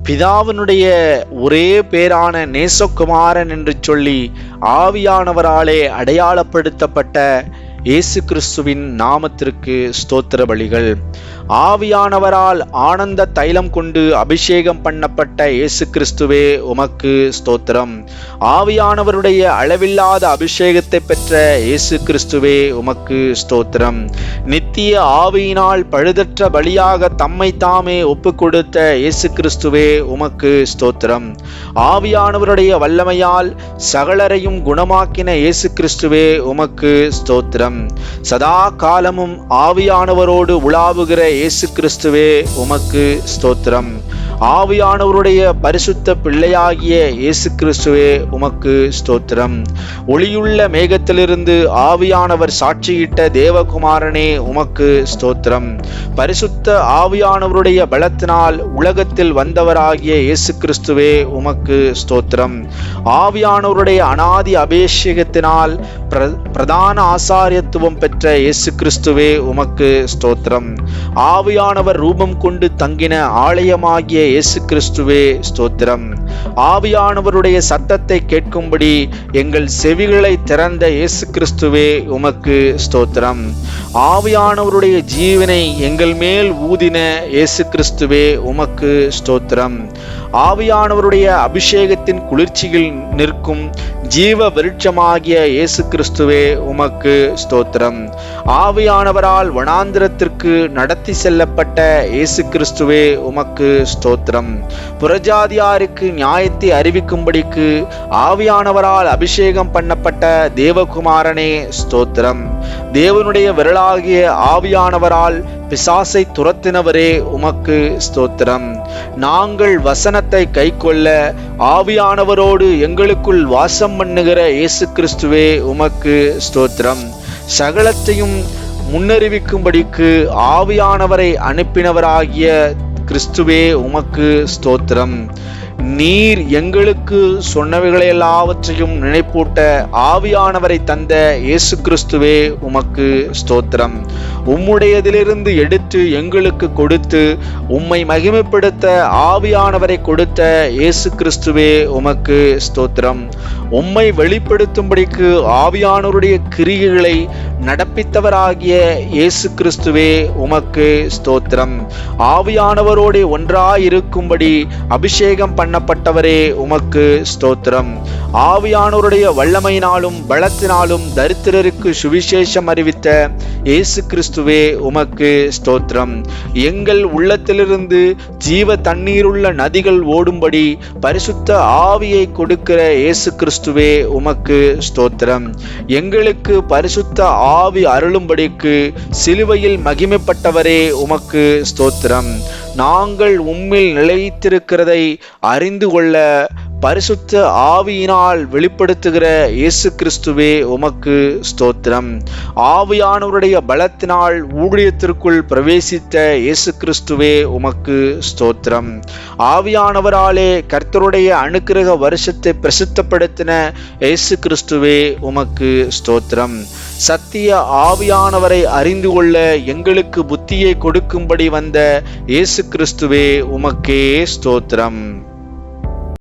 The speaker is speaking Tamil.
பிதாவினுடைய ஒரே பேரான நேசகுமாரன் என்று சொல்லி ஆவியானவராலே அடையாளப்படுத்தப்பட்ட இயேசு கிறிஸ்துவின் நாமத்திற்கு ஸ்தோத்திர பலிகள். ஆவியானவரால் ஆனந்த தைலம் கொண்டு அபிஷேகம் பண்ணப்பட்ட இயேசு கிறிஸ்துவே உமக்கு ஸ்தோத்திரம். ஆவியானவருடைய அளவில்லாத அபிஷேகத்தை பெற்ற இயேசு கிறிஸ்துவே உமக்கு ஸ்தோத்திரம். நித்திய ஆவியினால் பழுதற்ற பலியாக தம்மை தாமே ஒப்பு கொடுத்த இயேசு கிறிஸ்துவே உமக்கு ஸ்தோத்திரம். ஆவியானவருடைய வல்லமையால் சகலரையும் குணமாக்கின இயேசு கிறிஸ்துவே உமக்கு ஸ்தோத்திரம். சதா காலமும் ஆவியானவரோடு உலாவுகிற இயேசு கிறிஸ்துவே உமக்கு ஸ்தோத்திரம். ஆவியானவருடைய பரிசுத்த பிள்ளையாகிய இயேசு கிறிஸ்துவே உமக்கு ஸ்தோத்திரம். ஒளியுள்ள மேகத்திலிருந்து ஆவியானவர் சாட்சியிட்ட தேவகுமாரனே உமக்கு ஸ்தோத்திரம். பரிசுத்த ஆவியானவருடைய பலத்தினால் உலகத்தில் வந்தவராகிய இயேசு கிறிஸ்துவே உமக்கு ஸ்தோத்திரம். ஆவியானவருடைய அனாதி அபிஷேகத்தினால் பிரதான ஆசாரியத்துவம் பெற்ற இயேசு கிறிஸ்துவே உமக்கு ஸ்தோத்திரம். ஆவியானவர் ரூபம் கொண்டு தங்கின ஆலயமாகிய இயேசு கிறிஸ்துவே ஸ்தோத்திரம். ஆவியானவருடைய சத்தத்தை கேட்கும்படி எங்கள் செவிகளை திறந்த இயேசு கிறிஸ்துவே உமக்கு ஸ்தோத்திரம். ஆவியானவருடைய ஜீவனை எங்கள் மேல் ஊதின இயேசு கிறிஸ்துவே உமக்கு ஸ்தோத்திரம். ஆவியானவருடைய அபிஷேகத்தின் குளிர்ச்சியில் நிற்கும் ஜீவ விருட்சமாகிய இயேசு கிறிஸ்துவே உமக்கு ஸ்தோத்திரம். ஆவியானவரால் வனாந்திரத்திற்கு நடத்தி செல்லப்பட்ட இயேசு கிறிஸ்துவே உமக்கு ஸ்தோத்திரம். புறஜாதியாருக்கு நியாயத்தை அறிவிக்கும்படிக்கு ஆவியானவரால் அபிஷேகம் பண்ணப்பட்ட தேவகுமாரனே ஸ்தோத்திரம். தேவனுடைய விரலாகிய ஆவியானவரால் பிசாசை துரத்தினவரே உமக்கு ஸ்தோத்திரம். நாங்கள் வசனத்தை கைக்கொள்ள ஆவியானவரோடு எங்களுக்குள் வாசம் பண்ணுகிற இயேசு கிறிஸ்துவே உமக்கு ஸ்தோத்திரம். சகலத்தையும் முன்னறிவிக்கும்படிக்கு ஆவியானவரை அனுப்பினவராகிய கிறிஸ்துவே உமக்கு ஸ்தோத்திரம். நீர் எங்களுக்கு சொன்னவைகளை எல்லாவற்றையும் நினைப்பூட்ட ஆவியானவரை தந்த இயேசு கிறிஸ்துவே உமக்கு ஸ்தோத்திரம். உம்முடையதிலிருந்து எடுத்து எங்களுக்கு கொடுத்து உம்மை மகிமைப்படுத்த ஆவியானவரை கொடுத்த இயேசு கிறிஸ்துவே உமக்கு ஸ்தோத்திரம். உம்மை வெளிப்படுத்தும்படிக்கு ஆவியானவருடைய கிரியைகளை நடப்பித்தவராகிய இயேசு கிறிஸ்துவே உமக்கு ஸ்தோத்திரம். ஆவியானவரோடு ஒன்றாயிருக்கும்படி அபிஷேகம் பண்ணப்பட்டவரே உமக்கு ஸ்தோத்திரம். ஆவியானவருடைய வல்லமையினாலும் பலத்தினாலும் தரித்திரருக்கு சுவிசேஷம் அறிவித்த இயேசு கிறிஸ்துவே உமக்கு ஸ்தோத்திரம். எங்கள் உள்ளத்திலிருந்து ஜீவ தண்ணீருள்ள நதிகள் ஓடும்படி பரிசுத்த ஆவியை கொடுக்கிற இயேசு கிறிஸ்துவே உமக்கு ஸ்தோத்திரம். எங்களுக்கு பரிசுத்த ஆவி அருளும்படிக்கு சிலுவையில் மகிமைப்பட்டவரே உமக்கு ஸ்தோத்திரம். நாங்கள் உம்மில் நிலைத்திருக்கிறதை அறிந்து கொள்ள பரிசுத்த ஆவியினால் வெளிப்படுத்துகிற இயேசு கிறிஸ்துவே உமக்கு ஸ்தோத்திரம். ஆவியானவருடைய பலத்தினால் ஊழியத்திற்குள் பிரவேசித்த இயேசு கிறிஸ்துவே உமக்கு ஸ்தோத்திரம். ஆவியானவராலே கர்த்தருடைய அனுக்கிரக வருஷத்தை பிரசித்தப்படுத்தின இயேசு கிறிஸ்துவே உமக்கு ஸ்தோத்திரம். சத்திய ஆவியானவரை அறிந்து கொள்ள எங்களுக்கு புத்தியை கொடுக்கும்படி வந்த இயேசு கிறிஸ்துவே உமக்கே ஸ்தோத்திரம்.